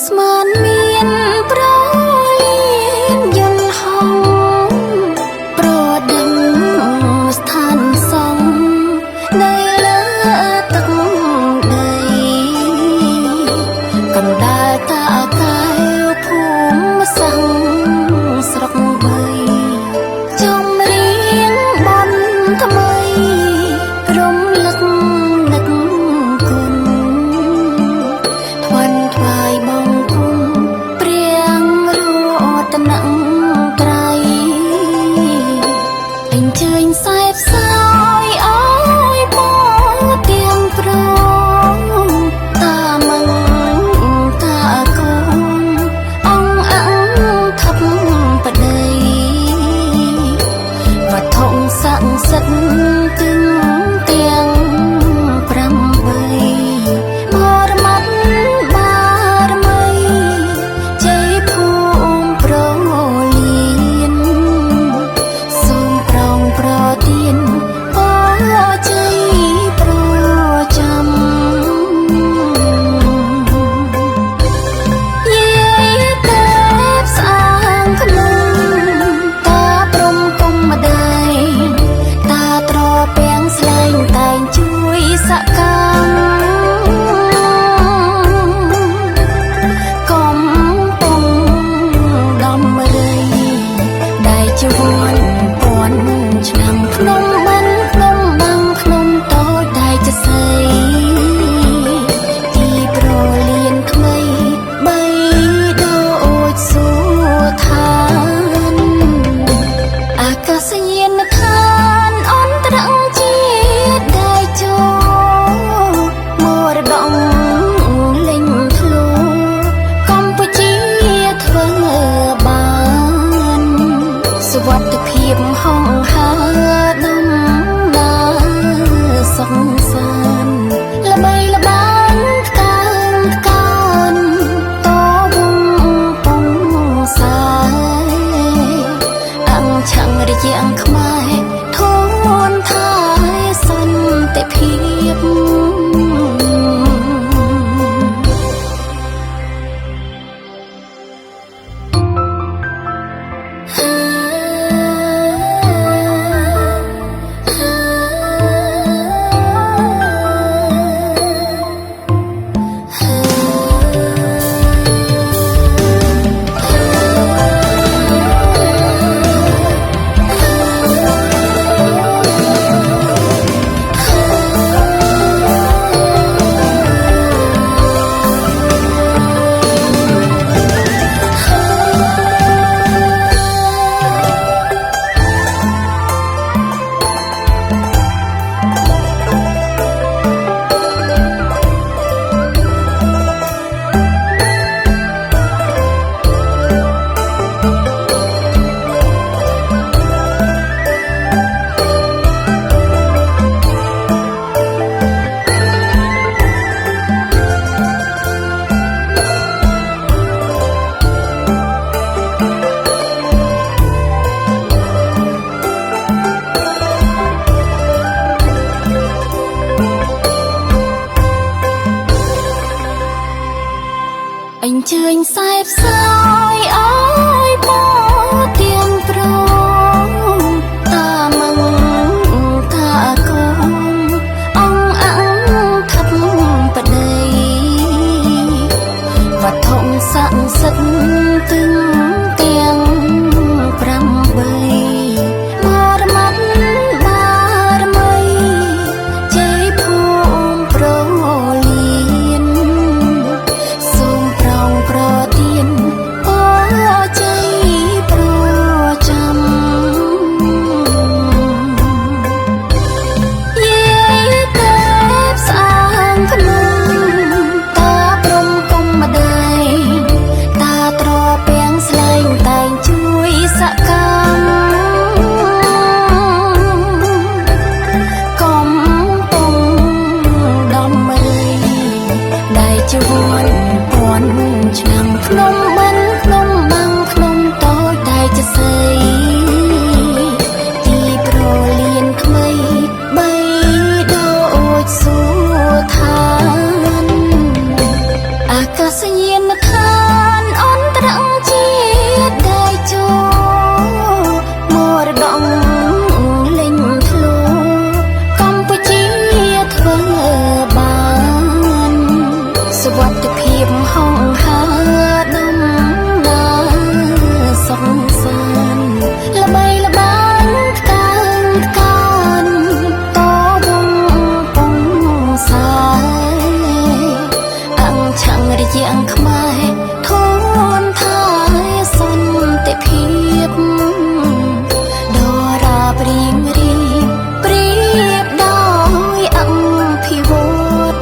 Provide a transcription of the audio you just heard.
ស្មានមានប្រលៀនយន្តហងប្រដឹងស្ថានសង្ឃនៅលើទឹកដីកណ្ដាលតាកែវភូមិសាំងស្រុកបីចំរៀងបនថ្មីរំលឹកនឹកគុណថ្វាន់ថ្វាយបង្គំព្រះរតនត្រ័យអញ្ជើញសែបសោយអើយបងទាំងព្រមតាមងតាកូនអង្គអង្គថប់បដីវត្ថុស័ក្តិសិទ្ធិទឹងទាំង8បរមត្ថបារមីជ័យភូមិប្រលៀនសូមប្រងប្រទានពរជ័យប្រចាំយាយទេពស្អាងភ្នំតាព្រំគុំម្ដាយតាត្រពាំងស្លែងតែងជួយសកម្មកំពុងដំរីដែលជួនពាន់ឆ្នាំភ្នំបានភ្នំបាំងភ្នំតូចតែចស័យទីប្រលៀនថ្មីបីដូចសួឋានអាកាសយានដ្ឋានអន្តរជាតិដែលចូលមរតកលេញធ្លុះកម្ពុជាធ្វើបានសុវត្ថិភាពហងហើដំណើរសុខសាន្តល្បីល្បាញថ្កើងថ្កើនតវងពងសាយអង្គឆាំងរាជាអង្គខ្មែរធនថាសន្តិភាពអញ្ជើញសែបសោយអើយបងទាំងព្រមតាមងតាកូនអង្គអង្គថប់បដីវត្ថុស័ក្តិសិទ្ធិទឹងទាំង8បរមត្ថបារមីជ័យភូមិប្រលៀនសូមប្រងប្រទាន យ៉ាងខ្មែរធនថាយសន្តិភាពដរាបរៀងរៀបប្រៀបដោយអង្គភិវឌ្ឍ